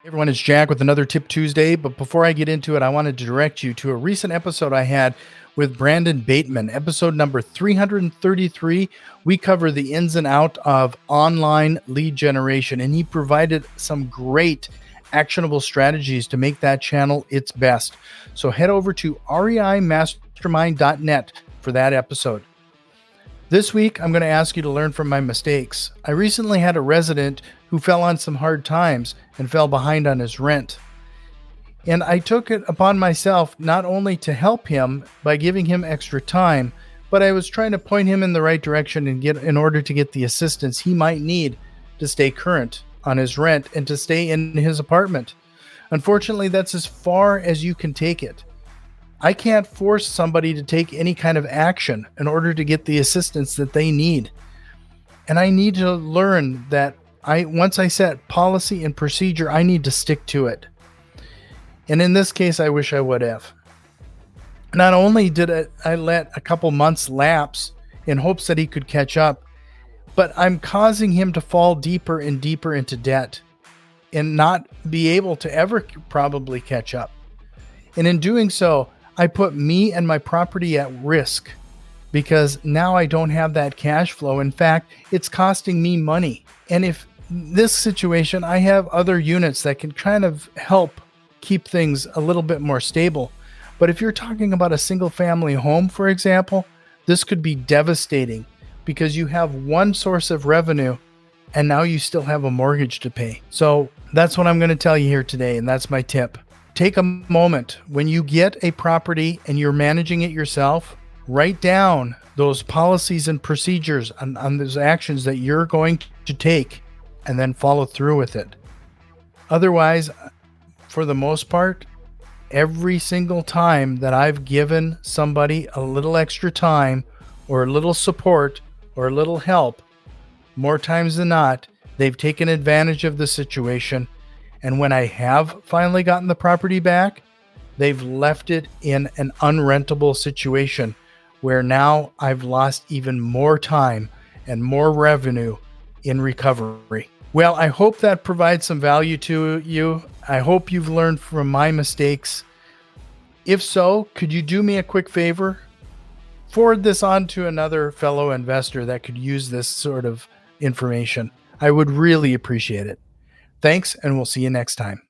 Everyone, it's Jack with another Tip Tuesday. But before I get into it, I wanted to direct you to a recent episode I had with Brandon Bateman, episode number 333. We cover the ins and out of online lead generation, and he provided some great actionable strategies to make that channel its best. So head over to reimastermind.net for that episode. This week, I'm going to ask you to learn from my mistakes. I recently had a resident who fell on some hard times and fell behind on his rent. And I took it upon myself not only to help him by giving him extra time, but I was trying to point him in the right direction in order to get the assistance he might need to stay current on his rent and to stay in his apartment. Unfortunately, that's as far as you can take it. I can't force somebody to take any kind of action in order to get the assistance that they need. And I need to learn that once I set policy and procedure, I need to stick to it. And in this case, I wish I would have. Not only did I let a couple months lapse in hopes that he could catch up, but I'm causing him to fall deeper and deeper into debt and not be able to ever probably catch up. And in doing so, I put me and my property at risk because now I don't have that cash flow. In fact, it's costing me money. And if this situation, I have other units that can kind of help keep things a little bit more stable. But if you're talking about a single family home, for example, this could be devastating because you have one source of revenue and now you still have a mortgage to pay. So that's what I'm going to tell you here today. And that's my tip. Take a moment when you get a property and you're managing it yourself, write down those policies and procedures on those actions that you're going to take and then follow through with it. Otherwise, for the most part, every single time that I've given somebody a little extra time or a little support or a little help, more times than not, they've taken advantage of the situation. And when I have finally gotten the property back, they've left it in an unrentable situation where now I've lost even more time and more revenue in recovery. Well, I hope that provides some value to you. I hope you've learned from my mistakes. If so, could you do me a quick favor? Forward this on to another fellow investor that could use this sort of information. I would really appreciate it. Thanks, and we'll see you next time.